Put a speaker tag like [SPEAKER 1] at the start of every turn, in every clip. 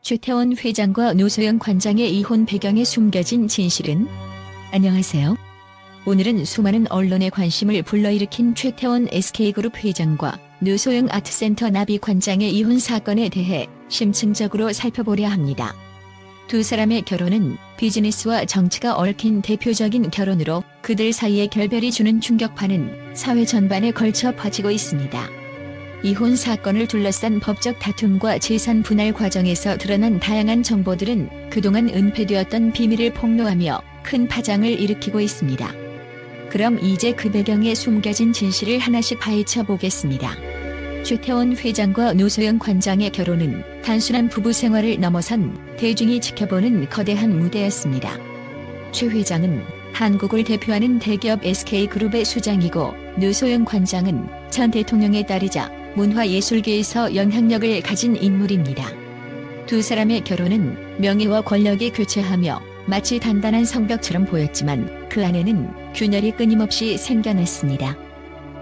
[SPEAKER 1] 최태원 회장과 노소영 관장의 이혼 배경에 숨겨진 진실은? 안녕하세요. 오늘은 수많은 언론의 관심을 불러일으킨 최태원 SK그룹 회장과 노소영 아트센터 나비 관장의 이혼 사건에 대해 심층적으로 살펴보려 합니다. 두 사람의 결혼은 비즈니스와 정치가 얽힌 대표적인 결혼으로 그들 사이의 결별이 주는 충격파는 사회 전반에 걸쳐 퍼지고 있습니다. 이혼 사건을 둘러싼 법적 다툼과 재산 분할 과정에서 드러난 다양한 정보들은 그동안 은폐되었던 비밀을 폭로하며 큰 파장을 일으키고 있습니다. 그럼 이제 그 배경에 숨겨진 진실을 하나씩 파헤쳐 보겠습니다. 최태원 회장과 노소영 관장의 결혼은 단순한 부부 생활을 넘어선 대중이 지켜보는 거대한 무대였습니다. 최 회장은 한국을 대표하는 대기업 SK그룹의 수장이고 노소영 관장은 전 대통령의 딸이자 문화예술계에서 영향력을 가진 인물입니다. 두 사람의 결혼은 명예와 권력이 교체하며 마치 단단한 성벽처럼 보였지만 그 안에는 균열이 끊임없이 생겨났습니다.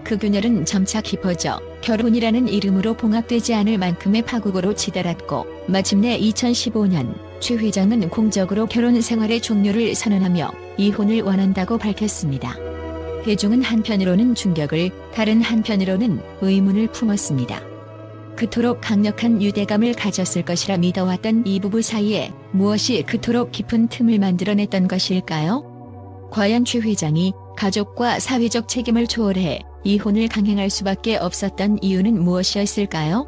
[SPEAKER 1] 그 균열은 점차 깊어져 결혼이라는 이름으로 봉합되지 않을 만큼의 파국으로 치달았고 마침내 2015년 최 회장은 공적으로 결혼 생활의 종료를 선언하며 이혼을 원한다고 밝혔습니다. 대중은 한편으로는 충격을, 다른 한편으로는 의문을 품었습니다. 그토록 강력한 유대감을 가졌을 것이라 믿어왔던 이 부부 사이에 무엇이 그토록 깊은 틈을 만들어냈던 것일까요? 과연 최 회장이 가족과 사회적 책임을 초월해 이혼을 강행할 수밖에 없었던 이유는 무엇이었을까요?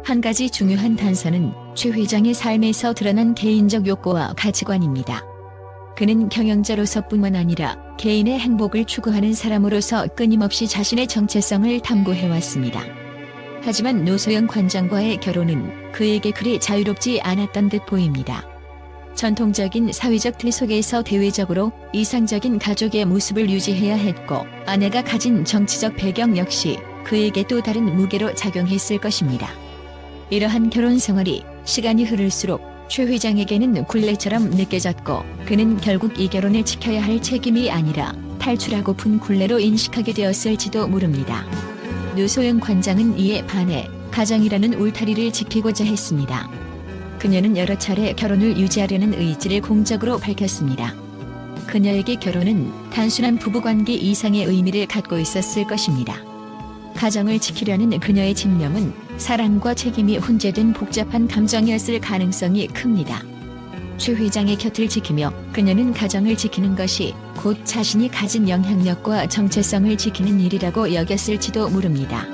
[SPEAKER 1] 한 가지 중요한 단서는 최 회장의 삶에서 드러난 개인적 욕구와 가치관입니다. 그는 경영자로서뿐만 아니라 개인의 행복을 추구하는 사람으로서 끊임없이 자신의 정체성을 탐구해왔습니다. 하지만 노소영 관장과의 결혼은 그에게 그리 자유롭지 않았던 듯 보입니다. 전통적인 사회적 틀 속에서 대외적으로 이상적인 가족의 모습을 유지해야 했고 아내가 가진 정치적 배경 역시 그에게 또 다른 무게로 작용했을 것입니다. 이러한 결혼 생활이 시간이 흐를수록 최 회장에게는 굴레처럼 느껴졌고 그는 결국 이 결혼을 지켜야 할 책임이 아니라 탈출하고픈 굴레로 인식하게 되었을지도 모릅니다. 노소영 관장은 이에 반해 가정이라는 울타리를 지키고자 했습니다. 그녀는 여러 차례 결혼을 유지하려는 의지를 공적으로 밝혔습니다. 그녀에게 결혼은 단순한 부부관계 이상의 의미를 갖고 있었을 것입니다. 가정을 지키려는 그녀의 집념은 사랑과 책임이 혼재된 복잡한 감정이었을 가능성이 큽니다. 최 회장의 곁을 지키며 그녀는 가정을 지키는 것이 곧 자신이 가진 영향력과 정체성을 지키는 일이라고 여겼을지도 모릅니다.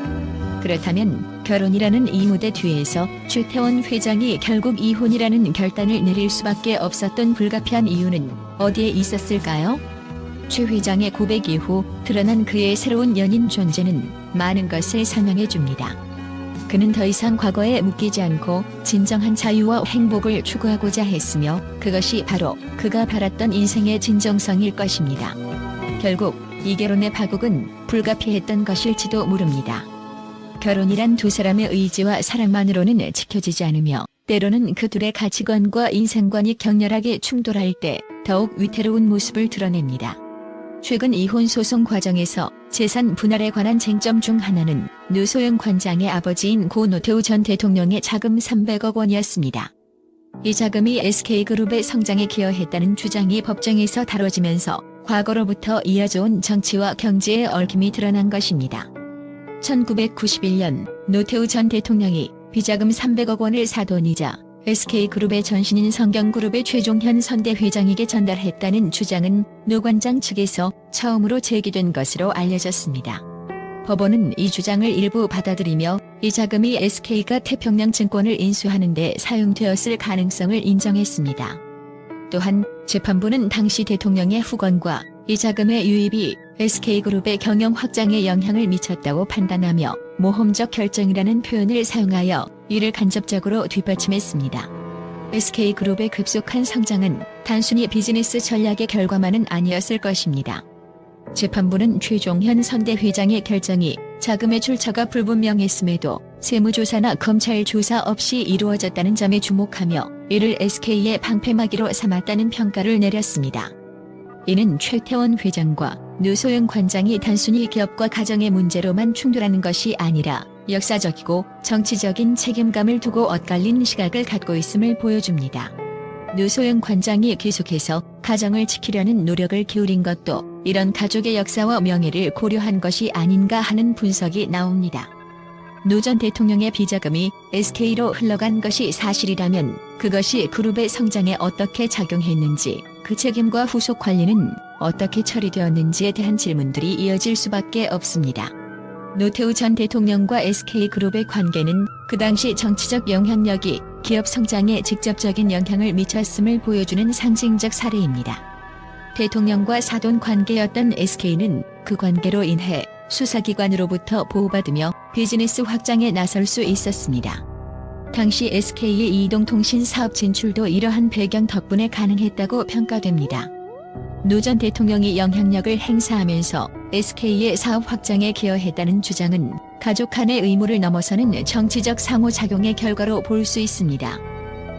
[SPEAKER 1] 그렇다면 결혼이라는 이 무대 뒤에서 최태원 회장이 결국 이혼이라는 결단을 내릴 수밖에 없었던 불가피한 이유는 어디에 있었을까요? 최 회장의 고백 이후 드러난 그의 새로운 연인 존재는 많은 것을 설명해 줍니다. 그는 더 이상 과거에 묶이지 않고 진정한 자유와 행복을 추구하고자 했으며 그것이 바로 그가 바랐던 인생의 진정성일 것입니다. 결국 이 결혼의 파국은 불가피했던 것일지도 모릅니다. 결혼이란 두 사람의 의지와 사랑만으로는 지켜지지 않으며 때로는 그 둘의 가치관과 인생관이 격렬하게 충돌할 때 더욱 위태로운 모습을 드러냅니다. 최근 이혼 소송 과정에서 재산 분할에 관한 쟁점 중 하나는 노소영 관장의 아버지인 고 노태우 전 대통령의 자금 300억 원이었습니다. 이 자금이 SK그룹의 성장에 기여했다는 주장이 법정에서 다뤄지면서 과거로부터 이어져온 정치와 경제의 얽힘이 드러난 것입니다. 1991년 노태우 전 대통령이 비자금 300억 원을 사돈이자 SK그룹의 전신인 성경그룹의 최종현 선대회장에게 전달했다는 주장은 노 관장 측에서 처음으로 제기된 것으로 알려졌습니다. 법원은 이 주장을 일부 받아들이며 이 자금이 SK가 태평양 증권을 인수하는 데 사용되었을 가능성을 인정했습니다. 또한 재판부는 당시 대통령의 후건과 이 자금의 유입이 SK그룹의 경영 확장에 영향을 미쳤다고 판단하며 모험적 결정이라는 표현을 사용하여 이를 간접적으로 뒷받침했습니다. SK그룹의 급속한 성장은 단순히 비즈니스 전략의 결과만은 아니었을 것입니다. 재판부는 최종현 선대회장의 결정이 자금의 출처가 불분명했음에도 세무조사나 검찰 조사 없이 이루어졌다는 점에 주목하며 이를 SK의 방패막이로 삼았다는 평가를 내렸습니다. 이는 최태원 회장과 노소영 관장이 단순히 기업과 가정의 문제로만 충돌하는 것이 아니라 역사적이고 정치적인 책임감을 두고 엇갈린 시각을 갖고 있음을 보여줍니다. 노소영 관장이 계속해서 가정을 지키려는 노력을 기울인 것도 이런 가족의 역사와 명예를 고려한 것이 아닌가 하는 분석이 나옵니다. 노 전 대통령의 비자금이 SK로 흘러간 것이 사실이라면 그것이 그룹의 성장에 어떻게 작용했는지, 그 책임과 후속 관리는 어떻게 처리되었는지에 대한 질문들이 이어질 수밖에 없습니다. 노태우 전 대통령과 SK그룹의 관계는 그 당시 정치적 영향력이 기업 성장에 직접적인 영향을 미쳤음을 보여주는 상징적 사례입니다. 대통령과 사돈 관계였던 SK는 그 관계로 인해 수사기관으로부터 보호받으며 비즈니스 확장에 나설 수 있었습니다. 당시 SK의 이동통신 사업 진출도 이러한 배경 덕분에 가능했다고 평가됩니다. 노 전 대통령이 영향력을 행사하면서 SK의 사업 확장에 기여했다는 주장은 가족 간의 의무를 넘어서는 정치적 상호작용의 결과로 볼 수 있습니다.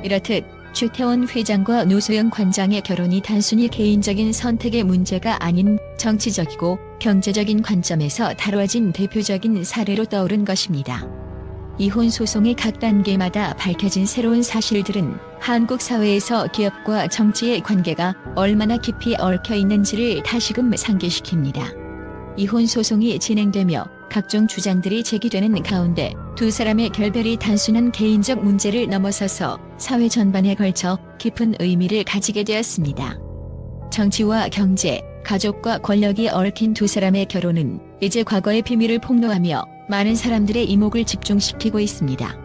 [SPEAKER 1] 이렇듯 최태원 회장과 노소영 관장의 결혼이 단순히 개인적인 선택의 문제가 아닌 정치적이고 경제적인 관점에서 다뤄진 대표적인 사례로 떠오른 것입니다. 이혼 소송의 각 단계마다 밝혀진 새로운 사실들은 한국 사회에서 기업과 정치의 관계가 얼마나 깊이 얽혀 있는지를 다시금 상기시킵니다. 이혼 소송이 진행되며 각종 주장들이 제기되는 가운데 두 사람의 결별이 단순한 개인적 문제를 넘어서서 사회 전반에 걸쳐 깊은 의미를 가지게 되었습니다. 정치와 경제, 가족과 권력이 얽힌 두 사람의 결혼은 이제 과거의 비밀을 폭로하며 많은 사람들의 이목을 집중시키고 있습니다.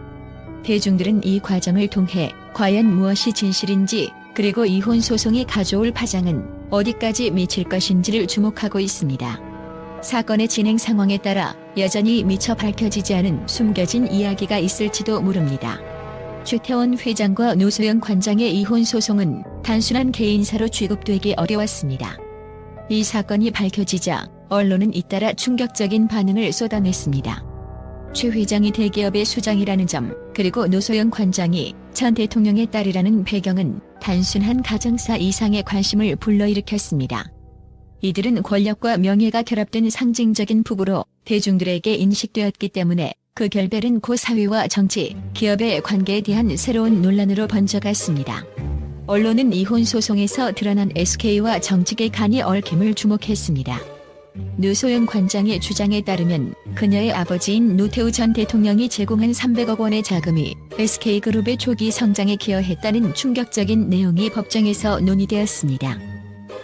[SPEAKER 1] 대중들은 이 과정을 통해 과연 무엇이 진실인지, 그리고 이혼 소송이 가져올 파장은 어디까지 미칠 것인지를 주목하고 있습니다. 사건의 진행 상황에 따라 여전히 미처 밝혀지지 않은 숨겨진 이야기가 있을지도 모릅니다. 최태원 회장과 노소영 관장의 이혼 소송은 단순한 개인사로 취급되기 어려웠습니다. 이 사건이 밝혀지자 언론은 잇따라 충격적인 반응을 쏟아냈습니다. 최 회장이 대기업의 수장이라는 점, 그리고 노소영 관장이 전 대통령의 딸이라는 배경은 단순한 가정사 이상의 관심을 불러일으켰습니다. 이들은 권력과 명예가 결합된 상징적인 부부로 대중들에게 인식되었기 때문에 그 결별은 고 사회와 정치, 기업의 관계에 대한 새로운 논란으로 번져갔습니다. 언론은 이혼 소송에서 드러난 SK와 정직의 간이 얽힘을 주목했습니다. 노소영 관장의 주장에 따르면 그녀의 아버지인 노태우 전 대통령이 제공한 300억 원의 자금이 SK그룹의 초기 성장에 기여했다는 충격적인 내용이 법정에서 논의되었습니다.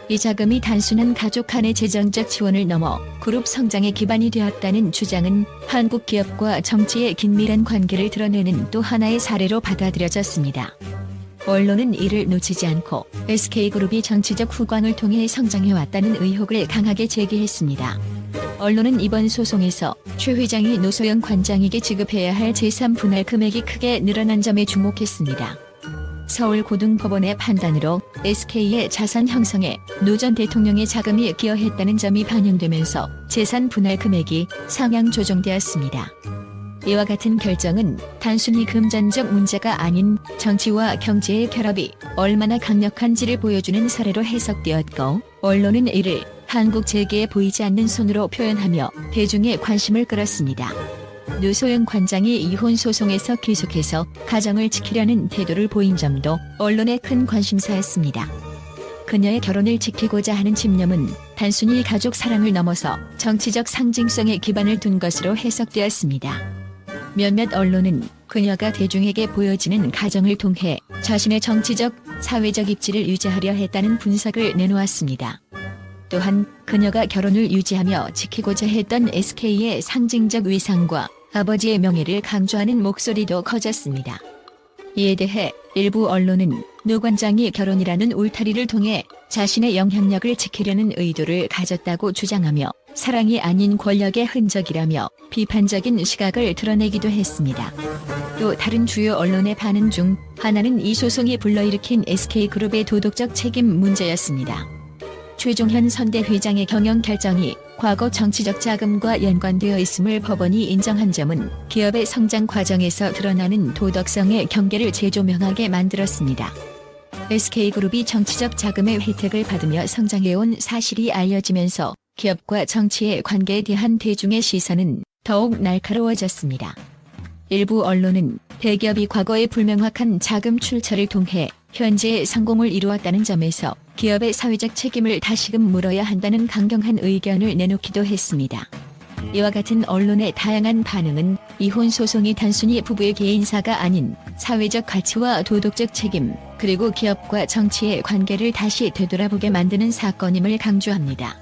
[SPEAKER 1] 이 자금이 단순한 가족 간의 재정적 지원을 넘어 그룹 성장의 기반이 되었다는 주장은 한국 기업과 정치의 긴밀한 관계를 드러내는 또 하나의 사례로 받아들여졌습니다. 언론은 이를 놓치지 않고 SK그룹이 정치적 후광을 통해 성장해왔다는 의혹을 강하게 제기했습니다. 언론은 이번 소송에서 최 회장이 노소영 관장에게 지급해야 할 재산 분할 금액이 크게 늘어난 점에 주목했습니다. 서울고등법원의 판단으로 SK의 자산 형성에 노 전 대통령의 자금이 기여했다는 점이 반영되면서 재산 분할 금액이 상향 조정되었습니다. 이와 같은 결정은 단순히 금전적 문제가 아닌 정치와 경제의 결합이 얼마나 강력한지를 보여주는 사례로 해석되었고, 언론은 이를 한국 재계에 보이지 않는 손으로 표현하며 대중의 관심을 끌었습니다. 노소영 관장이 이혼 소송에서 계속해서 가정을 지키려는 태도를 보인 점도 언론의 큰 관심사였습니다. 그녀의 결혼을 지키고자 하는 집념은 단순히 가족 사랑을 넘어서 정치적 상징성에 기반을 둔 것으로 해석되었습니다. 몇몇 언론은 그녀가 대중에게 보여지는 가정을 통해 자신의 정치적, 사회적 입지를 유지하려 했다는 분석을 내놓았습니다. 또한 그녀가 결혼을 유지하며 지키고자 했던 SK의 상징적 위상과 아버지의 명예를 강조하는 목소리도 커졌습니다. 이에 대해 일부 언론은 노 관장이 결혼이라는 울타리를 통해 자신의 영향력을 지키려는 의도를 가졌다고 주장하며 사랑이 아닌 권력의 흔적이라며 비판적인 시각을 드러내기도 했습니다. 또 다른 주요 언론의 반응 중 하나는 이 소송이 불러일으킨 SK그룹의 도덕적 책임 문제였습니다. 최종현 선대회장의 경영 결정이 과거 정치적 자금과 연관되어 있음을 법원이 인정한 점은 기업의 성장 과정에서 드러나는 도덕성의 경계를 재조명하게 만들었습니다. SK그룹이 정치적 자금의 혜택을 받으며 성장해온 사실이 알려지면서 기업과 정치의 관계에 대한 대중의 시선은 더욱 날카로워졌습니다. 일부 언론은 대기업이 과거의 불명확한 자금 출처를 통해 현재의 성공을 이루었다는 점에서 기업의 사회적 책임을 다시금 물어야 한다는 강경한 의견을 내놓기도 했습니다. 이와 같은 언론의 다양한 반응은 이혼 소송이 단순히 부부의 개인사가 아닌 사회적 가치와 도덕적 책임, 그리고 기업과 정치의 관계를 다시 되돌아보게 만드는 사건임을 강조합니다.